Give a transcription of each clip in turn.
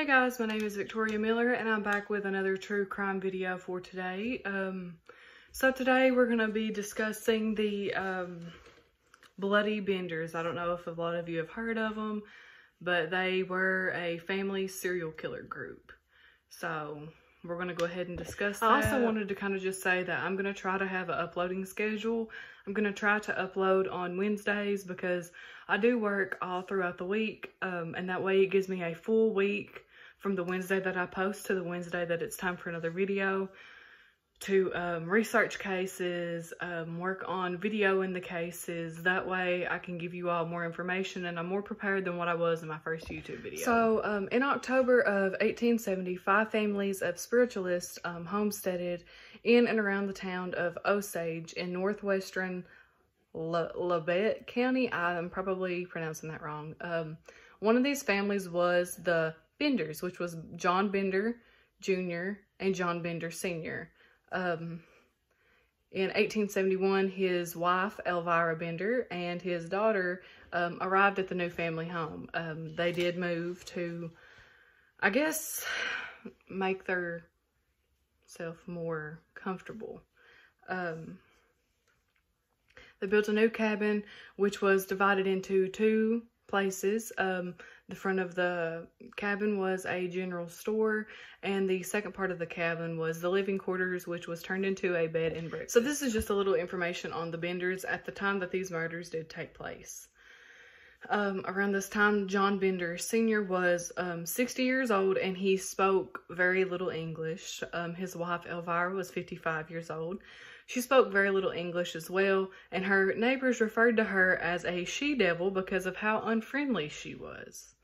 guys, my name is Victoria Miller and I'm back with another true crime video for today. So today we're going to be discussing the Bloody Benders. I don't know if a lot of you have heard of them, but they were a family serial killer group. So we're going to go ahead and discuss that. I also wanted to kind of just say that I'm going to try to have an uploading schedule. I'm going to try to upload on Wednesdays because I do work all throughout the week, and that way it gives me a full week from the Wednesday that I post to the Wednesday that it's time for another video to research cases, work on video in the cases. That way I can give you all more information and I'm more prepared than what I was in my first YouTube video. So in October of 1870, 5 families of spiritualists homesteaded in and around the town of Osage in northwestern Labette County. I'm probably pronouncing that wrong. One of these families was the Benders, which was John Bender Jr. and John Bender Sr. In 1871, his wife, Elvira Bender, and his daughter arrived at the new family home. They did move to, I guess, make their self more comfortable. They built a new cabin, which was divided into 2 places. The front of the cabin was a general store, and the second part of the cabin was the living quarters, which was turned into a bed and breakfast. So this is just a little information on the Benders at the time that these murders did take place. Around this time, John Bender Sr. was 60 years old, and he spoke very little English. His wife, Elvira, was 55 years old. She spoke very little English as well, and her neighbors referred to her as a she-devil because of how unfriendly she was.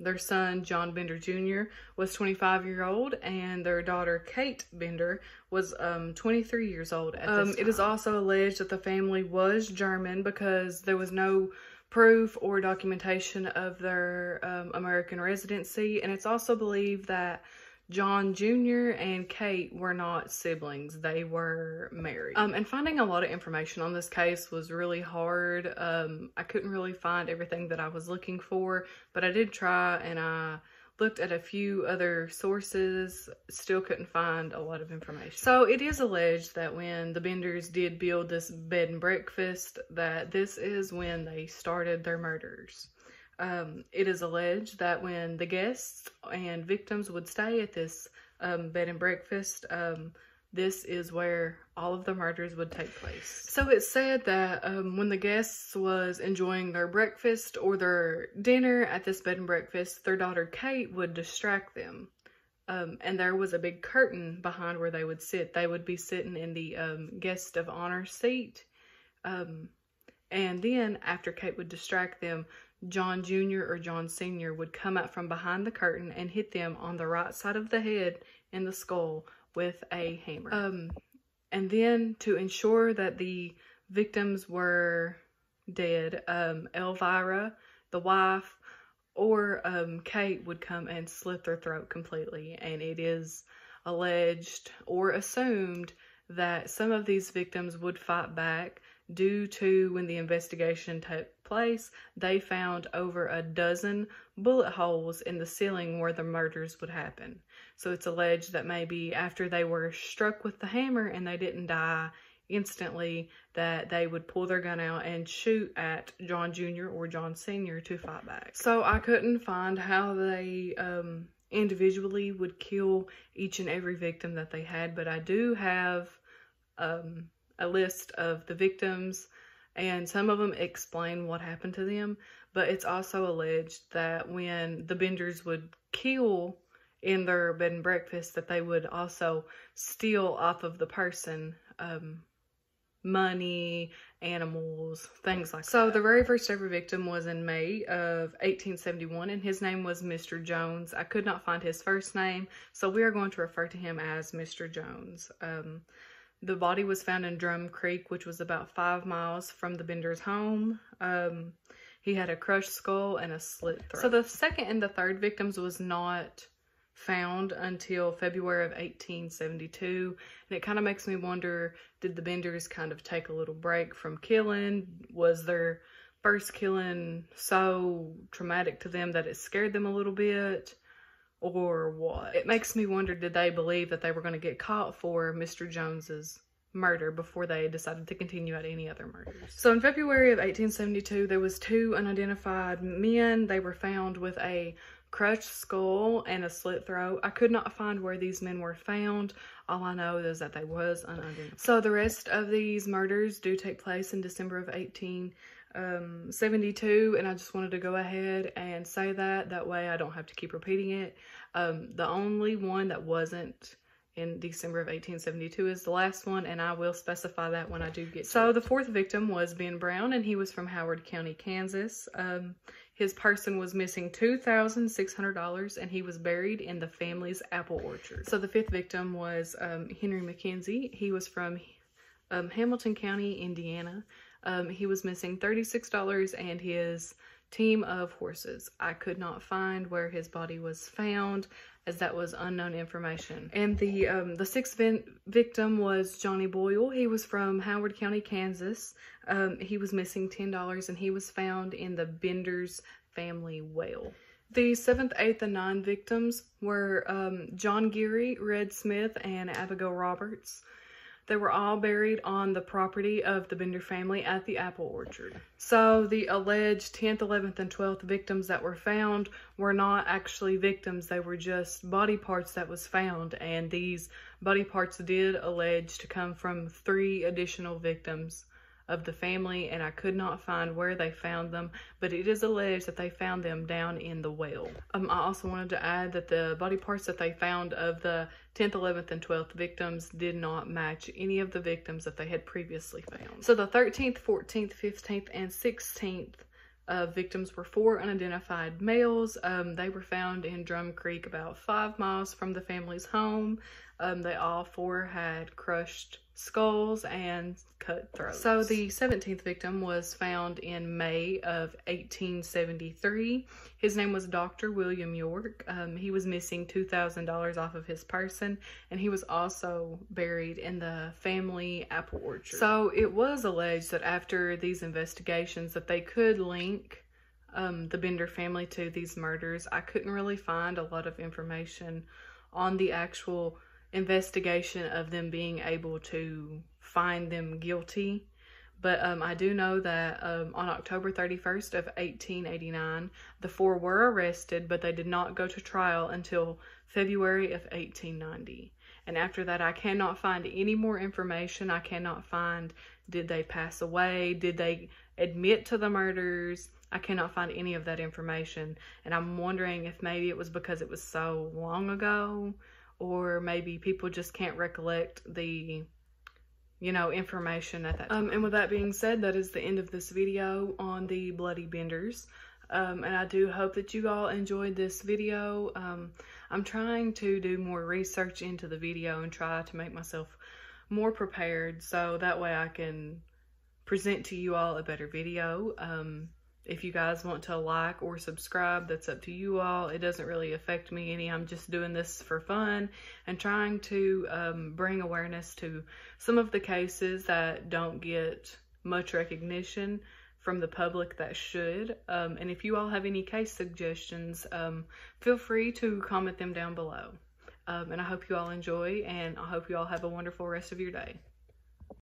Their son, John Bender Jr., was 25 years old, and their daughter, Kate Bender, was 23 years old at this time. It is also alleged that the family was German because there was no proof or documentation of their American residency, and it's also believed that John Jr. and Kate were not siblings. They were married. And finding a lot of information on this case was really hard. I couldn't really find everything that I was looking for, but I did try, and I looked at a few other sources, still couldn't find a lot of information. So it is alleged that when the Benders did build this bed and breakfast, that this is when they started their murders. It is alleged that when the guests and victims would stay at this bed and breakfast, this is where all of the murders would take place. So it's said that when the guests was enjoying their breakfast or their dinner at this bed and breakfast, their daughter Kate would distract them. And there was a big curtain behind where they would sit. They would be sitting in the guest of honor seat. And then after Kate would distract them, John Jr. or John Sr. would come out from behind the curtain and hit them on the right side of the head in the skull with a hammer. And then to ensure that the victims were dead, Elvira, the wife, or Kate would come and slit their throat completely. And it is alleged or assumed that some of these victims would fight back due to when the investigation took place, they found over a dozen bullet holes in the ceiling where the murders would happen. So it's alleged that maybe after they were struck with the hammer and they didn't die instantly, that they would pull their gun out and shoot at John Jr. or John Sr. to fight back. So I couldn't find how they individually would kill each and every victim that they had, but I do have a list of the victims, and some of them explain what happened to them, but it's also alleged that when the Benders would kill in their bed and breakfast, that they would also steal off of the person money, animals, things like that. So the very first ever victim was in May of 1871, and his name was Mr. Jones. I could not find his first name, so we are going to refer to him as Mr. Jones. The body was found in Drum Creek, which was about 5 miles from the Benders' home. He had a crushed skull and a slit throat. So the second and the third victims was not found until February of 1872. And it kind of makes me wonder, did the Benders kind of take a little break from killing? Was their first killing so traumatic to them that it scared them a little bit? or what. It makes me wonder, did they believe that they were going to get caught for Mr. Jones's murder before they decided to continue at any other murders? So in February of 1872, there was 2 unidentified men. They were found with a crushed skull and a slit throat. I could not find where these men were found. All I know is that they was unidentified. So the rest of these murders do take place in December of 1872, and I just wanted to go ahead and say that way I don't have to keep repeating it. The only one that wasn't in December of 1872 is the last one, and I will specify that when I do get to it. So the 4th victim was Ben Brown, and he was from Howard County, Kansas. His person was missing $2,600, and he was buried in the family's apple orchard. So the 5th victim was Henry McKenzie. He was from Hamilton County, Indiana. He was missing $36 and his team of horses. I could not find where his body was found, as that was unknown information. And the 6th victim was Johnny Boyle. He was from Howard County, Kansas. He was missing $10, and he was found in the Bender's family well. The 7th, 8th, and 9th victims were John Geary, Red Smith, and Abigail Roberts. They were all buried on the property of the Bender family at the apple orchard. So the alleged 10th, 11th, and 12th victims that were found were not actually victims. They were just body parts that was found. And these body parts did allege to come from 3 additional victims of the family, and I could not find where they found them, but it is alleged that they found them down in the well. I also wanted to add that the body parts that they found of the 10th, 11th, and 12th victims did not match any of the victims that they had previously found. So the 13th, 14th, 15th, and 16th victims were 4 unidentified males. They were found in Drum Creek, about 5 miles from the family's home. They all 4 had crushed skulls and cut throats. So the 17th victim was found in May of 1873. His name was Dr. William York. He was missing $2,000 off of his person, and he was also buried in the family apple orchard. So it was alleged that after these investigations that they could link the Bender family to these murders. I couldn't really find a lot of information on the actual investigation of them being able to find them guilty. But I do know that on October 31st of 1889, the 4 were arrested, but they did not go to trial until February of 1890. And after that, I cannot find any more information. I cannot find, did they pass away? Did they admit to the murders? I cannot find any of that information. And I'm wondering if maybe it was because it was so long ago, or maybe people just can't recollect the, you know, information at that time. And with that being said, that is the end of this video on the Bloody Benders. And I do hope that you all enjoyed this video. I'm trying to do more research into the video and try to make myself more prepared, so that way I can present to you all a better video. If you guys want to like or subscribe, that's up to you all. It doesn't really affect me any. I'm just doing this for fun and trying to bring awareness to some of the cases that don't get much recognition from the public that should. And if you all have any case suggestions, feel free to comment them down below. And I hope you all enjoy, and I hope you all have a wonderful rest of your day.